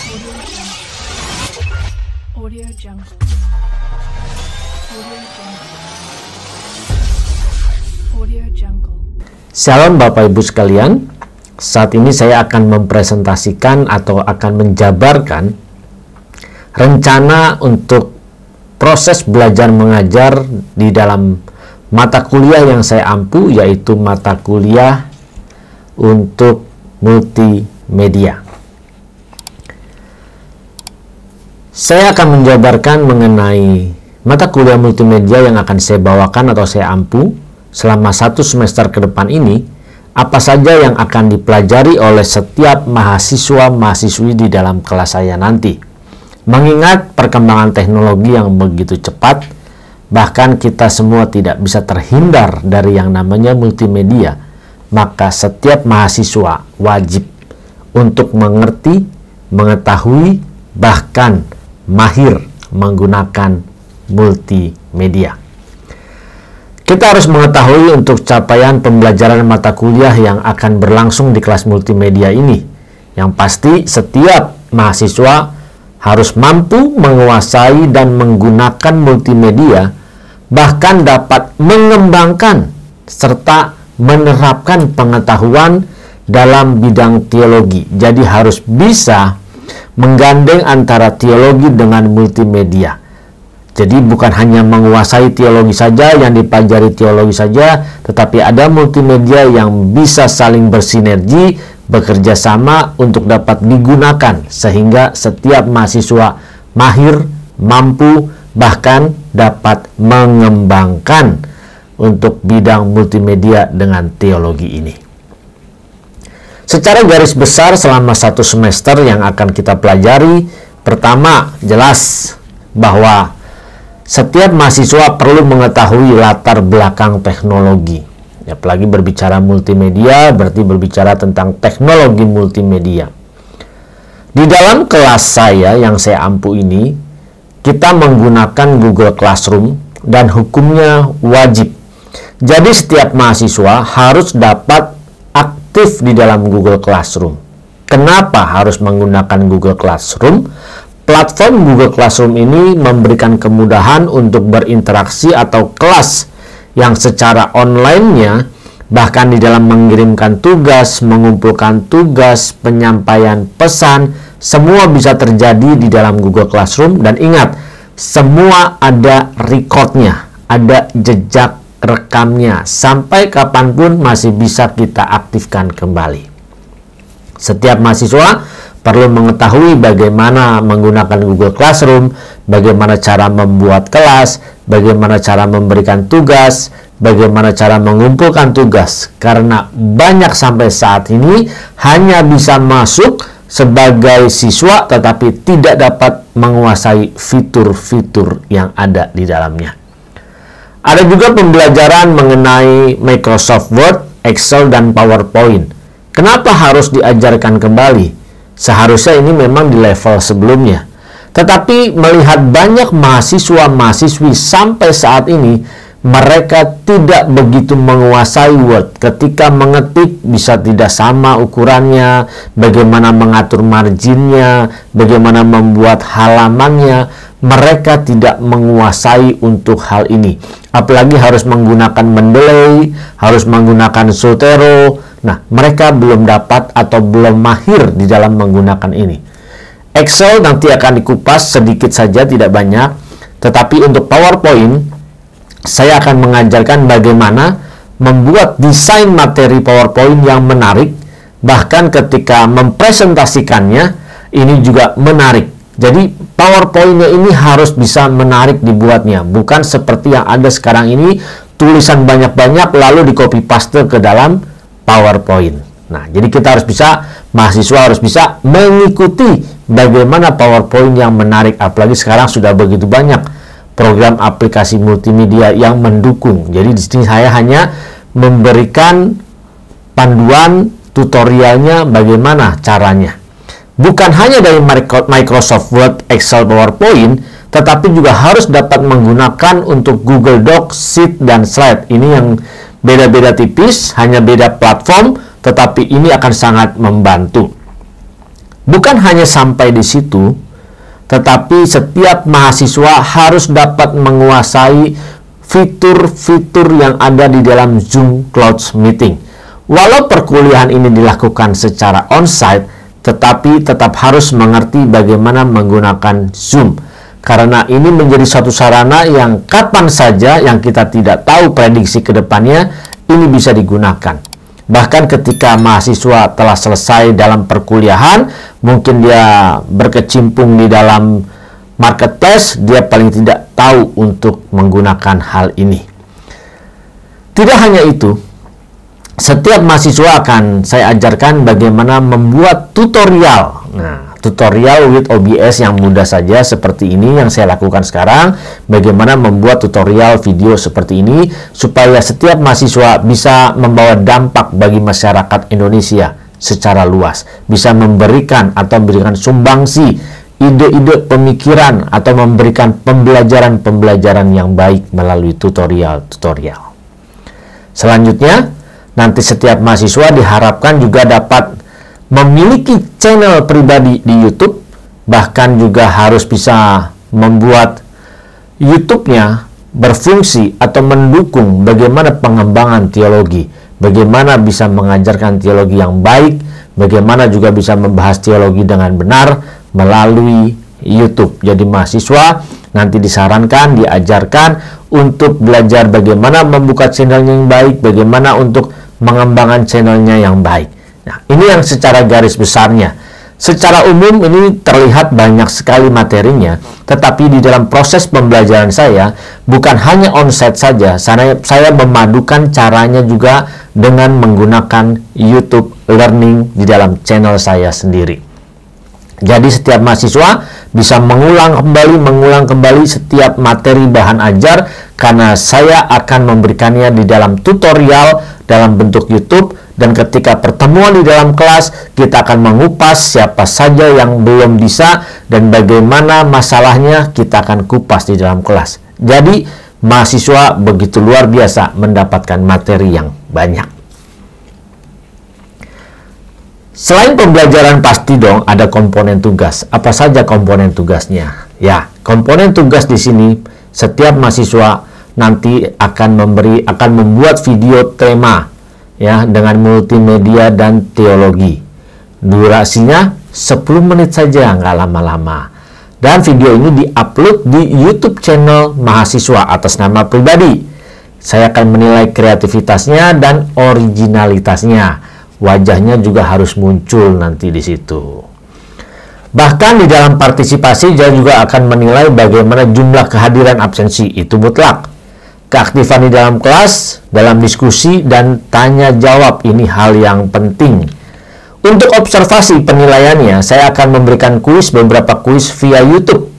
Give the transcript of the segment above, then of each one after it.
Audio Jungle. Audio Jungle. Shalom Bapak Ibu sekalian. Saat ini saya akan mempresentasikan atau akan menjabarkan rencana untuk proses belajar mengajar di dalam mata kuliah yang saya ampu, yaitu mata kuliah untuk multimedia. Saya akan menjabarkan mengenai mata kuliah multimedia yang akan saya bawakan atau saya ampu selama 1 semester ke depan ini, apa saja yang akan dipelajari oleh setiap mahasiswa-mahasiswi di dalam kelas saya nanti. Mengingat perkembangan teknologi yang begitu cepat, bahkan kita semua tidak bisa terhindar dari yang namanya multimedia, maka setiap mahasiswa wajib untuk mengerti, mengetahui, bahkan mahir menggunakan multimedia. Kita harus mengetahui untuk capaian pembelajaran mata kuliah yang akan berlangsung di kelas multimedia ini. Yang pasti setiap mahasiswa harus mampu menguasai dan menggunakan multimedia, bahkan dapat mengembangkan serta menerapkan pengetahuan dalam bidang teologi. Jadi harus bisa menggandeng antara teologi dengan multimedia. Jadi bukan hanya menguasai teologi saja, yang dipelajari teologi saja, tetapi ada multimedia yang bisa saling bersinergi, bekerja sama untuk dapat digunakan sehingga setiap mahasiswa mahir, mampu, bahkan dapat mengembangkan untuk bidang multimedia dengan teologi ini. Secara garis besar selama 1 semester yang akan kita pelajari, pertama jelas bahwa setiap mahasiswa perlu mengetahui latar belakang teknologi. Apalagi berbicara multimedia, berarti berbicara tentang teknologi multimedia. Di dalam kelas saya yang saya ampu ini, kita menggunakan Google Classroom dan hukumnya wajib. Jadi setiap mahasiswa harus dapat aktif di dalam Google Classroom. Kenapa harus menggunakan Google Classroom? Platform Google Classroom ini memberikan kemudahan untuk berinteraksi atau kelas yang secara online-nya, bahkan di dalam mengirimkan tugas, mengumpulkan tugas, penyampaian pesan, semua bisa terjadi di dalam Google Classroom. Dan ingat, semua ada recordnya, ada jejak rekamnya, sampai kapanpun masih bisa kita aktifkan kembali. Setiap mahasiswa perlu mengetahui bagaimana menggunakan Google Classroom, bagaimana cara membuat kelas, bagaimana cara memberikan tugas, bagaimana cara mengumpulkan tugas, karena banyak sampai saat ini hanya bisa masuk sebagai siswa tetapi tidak dapat menguasai fitur-fitur yang ada di dalamnya. Ada juga pembelajaran mengenai Microsoft Word, Excel, dan PowerPoint. Kenapa harus diajarkan kembali? Seharusnya ini memang di level sebelumnya. Tetapi melihat banyak mahasiswa-mahasiswi sampai saat ini, mereka tidak begitu menguasai Word. Ketika mengetik bisa tidak sama ukurannya, bagaimana mengatur marginnya, bagaimana membuat halamannya. Mereka tidak menguasai untuk hal ini. Apalagi harus menggunakan Mendeley, harus menggunakan Zotero. Nah, mereka belum dapat atau belum mahir di dalam menggunakan ini. Excel nanti akan dikupas sedikit saja, tidak banyak. Tetapi untuk PowerPoint, saya akan mengajarkan bagaimana membuat desain materi PowerPoint yang menarik. Bahkan ketika mempresentasikannya, ini juga menarik. Jadi PowerPoint-nya ini harus bisa menarik dibuatnya. Bukan seperti yang ada sekarang ini, tulisan banyak-banyak lalu di copy paste ke dalam PowerPoint. Nah, jadi kita harus bisa, mahasiswa harus bisa mengikuti bagaimana PowerPoint yang menarik. Apalagi sekarang sudah begitu banyak program aplikasi multimedia yang mendukung. Jadi di sini saya hanya memberikan panduan tutorialnya bagaimana caranya. Bukan hanya dari Microsoft Word, Excel, PowerPoint, tetapi juga harus dapat menggunakan untuk Google Docs, Sheet, dan Slide. Ini yang beda-beda tipis, hanya beda platform, tetapi ini akan sangat membantu. Bukan hanya sampai di situ, tetapi setiap mahasiswa harus dapat menguasai fitur-fitur yang ada di dalam Zoom Cloud Meeting. Walau perkuliahan ini dilakukan secara onsite, tetapi tetap harus mengerti bagaimana menggunakan Zoom. Karena ini menjadi suatu sarana yang kapan saja yang kita tidak tahu prediksi ke depannya, ini bisa digunakan. Bahkan ketika mahasiswa telah selesai dalam perkuliahan, mungkin dia berkecimpung di dalam marketplace, dia paling tidak tahu untuk menggunakan hal ini. Tidak hanya itu, setiap mahasiswa akan saya ajarkan bagaimana membuat tutorial. Nah, tutorial with OBS yang mudah saja seperti ini yang saya lakukan sekarang. Bagaimana membuat tutorial video seperti ini supaya setiap mahasiswa bisa membawa dampak bagi masyarakat Indonesia secara luas. Bisa memberikan atau memberikan sumbangsi ide-ide pemikiran atau memberikan pembelajaran-pembelajaran yang baik melalui tutorial-tutorial. Selanjutnya, nanti setiap mahasiswa diharapkan juga dapat memiliki channel pribadi di YouTube, bahkan juga harus bisa membuat YouTube-nya berfungsi atau mendukung bagaimana pengembangan teologi, bagaimana bisa mengajarkan teologi yang baik, bagaimana juga bisa membahas teologi dengan benar melalui YouTube. Jadi mahasiswa nanti disarankan, diajarkan untuk belajar bagaimana membuka channel yang baik, bagaimana untuk mengembangkan channelnya yang baik. Nah, ini yang secara garis besarnya. Secara umum ini terlihat banyak sekali materinya, tetapi di dalam proses pembelajaran saya bukan hanya onsite saja, saya memadukan caranya juga dengan menggunakan YouTube Learning di dalam channel saya sendiri. Jadi setiap mahasiswa bisa mengulang kembali setiap materi bahan ajar, karena saya akan memberikannya di dalam tutorial dalam bentuk YouTube. Dan ketika pertemuan di dalam kelas, kita akan mengupas siapa saja yang belum bisa dan bagaimana masalahnya kita akan kupas di dalam kelas. Jadi, mahasiswa begitu luar biasa mendapatkan materi yang banyak. Selain pembelajaran pasti dong ada komponen tugas. Apa saja komponen tugasnya? Ya, komponen tugas di sini setiap mahasiswa nanti akan membuat video tema ya dengan multimedia dan teologi. Durasinya 10 menit saja, nggak lama-lama. Dan video ini diupload di YouTube channel mahasiswa atas nama pribadi. Saya akan menilai kreativitasnya dan originalitasnya. Wajahnya juga harus muncul nanti di situ. Bahkan di dalam partisipasi saya juga akan menilai bagaimana jumlah kehadiran absensi itu mutlak. Keaktifan di dalam kelas, dalam diskusi, dan tanya jawab ini hal yang penting. Untuk observasi penilaiannya, saya akan memberikan beberapa kuis via YouTube.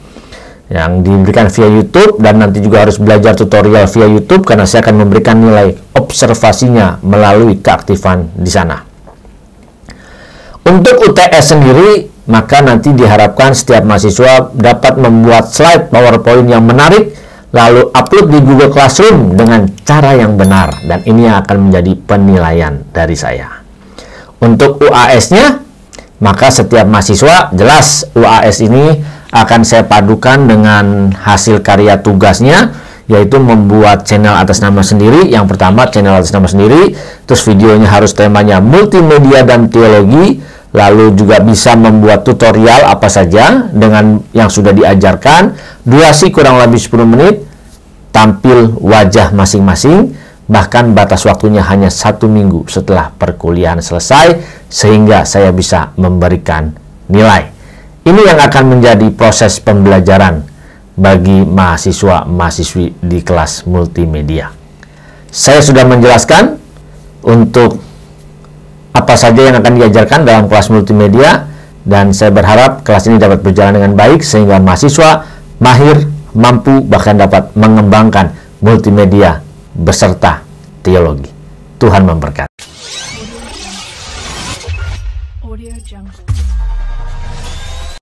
Yang diberikan via YouTube, dan nanti juga harus belajar tutorial via YouTube, karena saya akan memberikan nilai observasinya melalui keaktifan di sana. Untuk UTS sendiri, maka nanti diharapkan setiap mahasiswa dapat membuat slide PowerPoint yang menarik, lalu upload di Google Classroom dengan cara yang benar, dan ini akan menjadi penilaian dari saya. Untuk UAS-nya, maka setiap mahasiswa jelas UAS ini akan saya padukan dengan hasil karya tugasnya, yaitu membuat channel atas nama sendiri. Yang pertama channel atas nama sendiri, terus videonya harus temanya multimedia dan teologi, lalu juga bisa membuat tutorial apa saja dengan yang sudah diajarkan, durasi kurang lebih 10 menit, tampil wajah masing-masing, bahkan batas waktunya hanya 1 minggu setelah perkuliahan selesai, sehingga saya bisa memberikan nilai. Ini yang akan menjadi proses pembelajaran bagi mahasiswa-mahasiswi di kelas multimedia. Saya sudah menjelaskan untuk apa saja yang akan diajarkan dalam kelas multimedia, dan saya berharap kelas ini dapat berjalan dengan baik sehingga mahasiswa mahir, mampu, bahkan dapat mengembangkan multimedia beserta teologi. Tuhan memberkati.